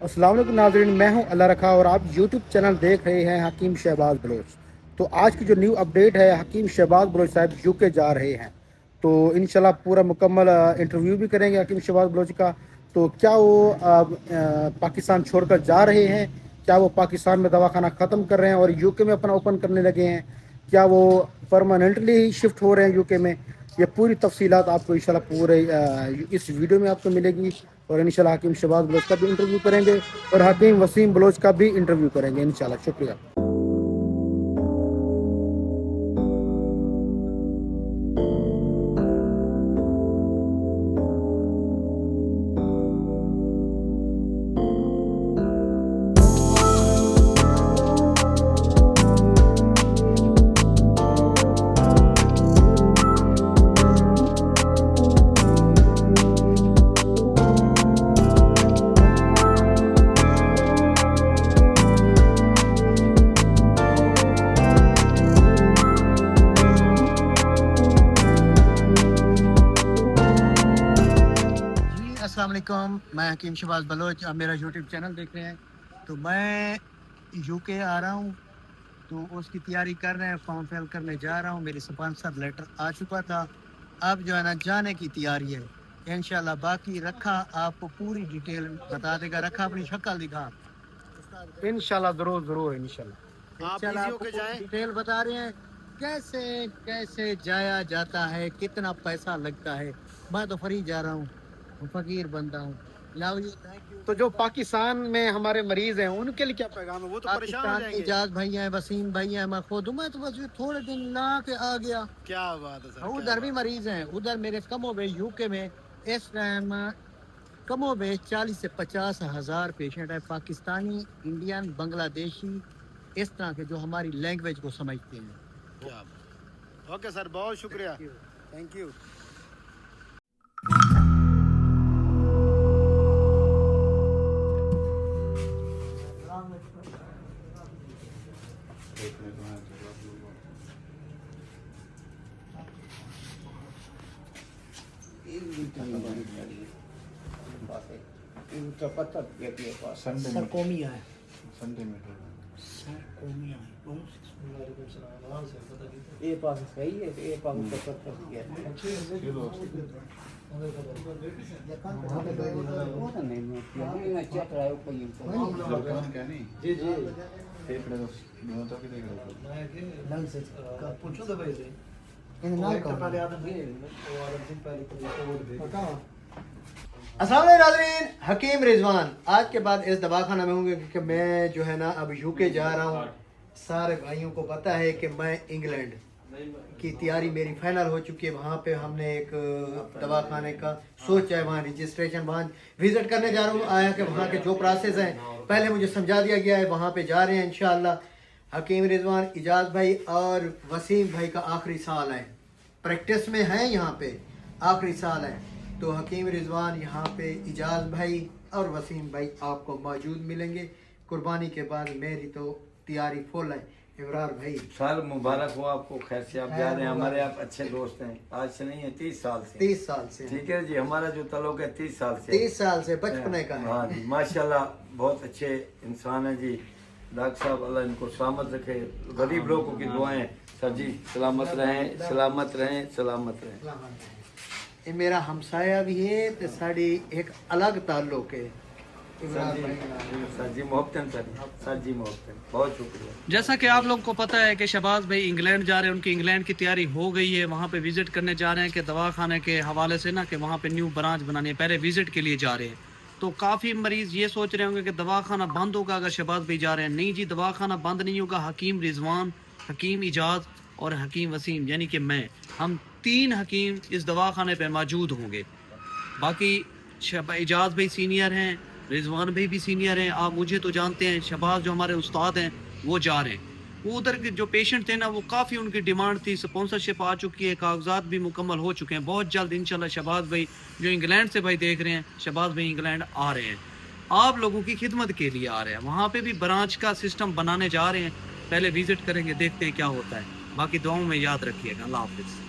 अस्सलाम वालेकुम नाज़रीन, मैं हूं अल्लाह रखा और आप यूट्यूब चैनल देख रहे हैं हकीम शहबाज बलोच। तो आज की जो न्यू अपडेट है, हकीम शहबाज बलोच साहब यूके जा रहे हैं। तो इंशाल्लाह पूरा मुकम्मल इंटरव्यू भी करेंगे हकीम शहबाज बलोच का। तो क्या वो पाकिस्तान छोड़कर जा रहे हैं, क्या वो पाकिस्तान में दवाखाना ख़त्म कर रहे हैं और यूके में अपना ओपन करने लगे हैं, क्या वो परमानेंटली शिफ्ट हो रहे हैं यूके में, ये पूरी तफसीलात आपको इंशाल्लाह पूरे इस वीडियो में आपको मिलेगी। और इंशाल्लाह हकीम शहबाज बलोच का भी इंटरव्यू करेंगे और हकीम वसीम बलोच का भी इंटरव्यू करेंगे इंशाल्लाह। शुक्रिया। अस्सलाम वालेकुम, मैं हकीम शहबाज बलोच, आप मेरा यूट्यूब चैनल देख रहे हैं। तो मैं यूके आ रहा हूँ, तो उसकी तैयारी कर रहे हैं, फॉर्म फिल करने जा रहा हूँ। मेरी स्पॉन्सर लेटर आ चुका था, अब जो है ना जाने की तैयारी है इंशाल्लाह। बाकी रखा आपको पूरी डिटेल बता देगा, रखा अपनी शक्ल दिखा इंशाल्लाह ज़रूर ज़रूर इंशाल्लाह आपको डिटेल बता रहे हैं कैसे कैसे जाया जाता है, कितना पैसा लगता है। मैं तो फ्री जा रहा हूँ, फकीर बंदा हूँ। Love you, thank you. तो जो पाकिस्तान में हमारे मरीज हैं उनके लिए क्या पैगाम है? वो तो परेशान हो जाएंगे। इजाज भाई हैं, वसीम भाई हैं, मैं खुद हूँ। मैं तो बस थोड़े दिन ला के आ गया। क्या बात है सर। उधर भी मरीज हैं, उधर मेरे कमोबेश यूके में इस टाइम कमोबेश 40 से 50 हज़ार पेशेंट है, पाकिस्तानी, इंडियन, बांग्लादेशी, इस तरह के जो हमारी लैंग्वेज को समझते हैं। क्या ओके सर, बहुत शुक्रिया, थैंक यू। सरकोमिया है, ये पास सही है, ये पास 75 दिया है। नहीं मैं चेक रहा हूं कोई जी जी फेफड़े तो दोनों के देख रहे हो लंग से पूछो तो भाई से इन नाल का पहले आदम ये और दिन पहले तो बताओ। अस्सलाम वालेकुम नाज़रीन, हकीम रिजवान आज के बाद इस दवाखाना में होंगे क्योंकि मैं जो है ना अब यूके जा रहा हूँ। सारे भाइयों को पता है कि मैं इंग्लैंड की तैयारी मेरी फाइनल हो चुकी है। वहाँ पे हमने एक दवाखाने का सोचा है, वहाँ रजिस्ट्रेशन, वहाँ विजिट करने जा रहा हूँ। आया कि वहाँ के जो प्रोसेस हैं पहले मुझे समझा दिया गया है, वहाँ पे जा रहे हैं इंशाअल्लाह। हकीम रिजवान, इजाज़ भाई और वसीम भाई का आखिरी साल है, प्रैक्टिस में हैं, यहाँ पे आखिरी साल है। तो हकीम रिजवान यहाँ पे, इजाज़ भाई और वसीम भाई आपको मौजूद मिलेंगे। कुर्बानी के बाद मेरी तो तैयारी फुल है। इमरान भाई साल मुबारक हो आपको, खैर से आप जा रहे हैं, हमारे आप अच्छे दोस्त हैं, आज से नहीं है 30 साल से। 30 साल से ठीक है जी, हमारा जो तल्लुक है 30 साल से। 30 साल से बचपने का है। हाँ जी, माशाल्लाह बहुत अच्छे इंसान हैं जी। डॉक्टर साहब अल्लाह इनको सलामत रखे, गरीब लोगों की दुआएं सर जी, सलामत रहें, सलामत रहें, सलामत रहें। ये मेरा हमसाया भी है, तो साड़ी एक अलग ताल्लुक है। सर जी मोहब्बतन, सर जी मोहब्बतन, बहुत शुक्रिया। जैसा कि आप लोगों को पता है कि शहबाज भाई इंग्लैंड जा रहे हैं, उनकी इंग्लैंड की तैयारी हो गई है। वहाँ पे विजिट करने जा रहे हैं कि दवाखाने के हवाले से ना कि वहाँ पे न्यू ब्रांच बनानी है, पहले विजिट के लिए जा रहे हैं। तो काफ़ी मरीज़ ये सोच रहे होंगे कि दवाखाना बंद होगा अगर शहबाज भाई जा रहे हैं। नहीं जी, दवाखाना बंद नहीं होगा। हकीम रिजवान, हकीम इजाज़ और हकीम वसीम यानी कि मैं, हम 3 हकीम इस दवाखाने पर मौजूद होंगे। बाकी इजाज़ भाई सीनियर हैं, रिजवान भाई भी सीनियर हैं, आप मुझे तो जानते हैं। शहबाज जो हमारे उस्ताद हैं वो जा रहे हैं। वो उधर के जो पेशेंट थे ना, वो काफ़ी उनकी डिमांड थी, स्पॉन्सरशिप आ चुकी है, कागजात भी मुकम्मल हो चुके हैं। बहुत जल्द इंशाल्लाह शहबाज भाई जो इंग्लैंड से भाई देख रहे हैं, शहबाज भाई इंग्लैंड आ रहे हैं, आप लोगों की खिदमत के लिए आ रहे हैं। वहाँ पे भी ब्रांच का सिस्टम बनाने जा रहे हैं, पहले विजिट करेंगे, देखते हैं क्या होता है। बाकी दुआओं में याद रखिएगा। अल्लाह हाफिज़।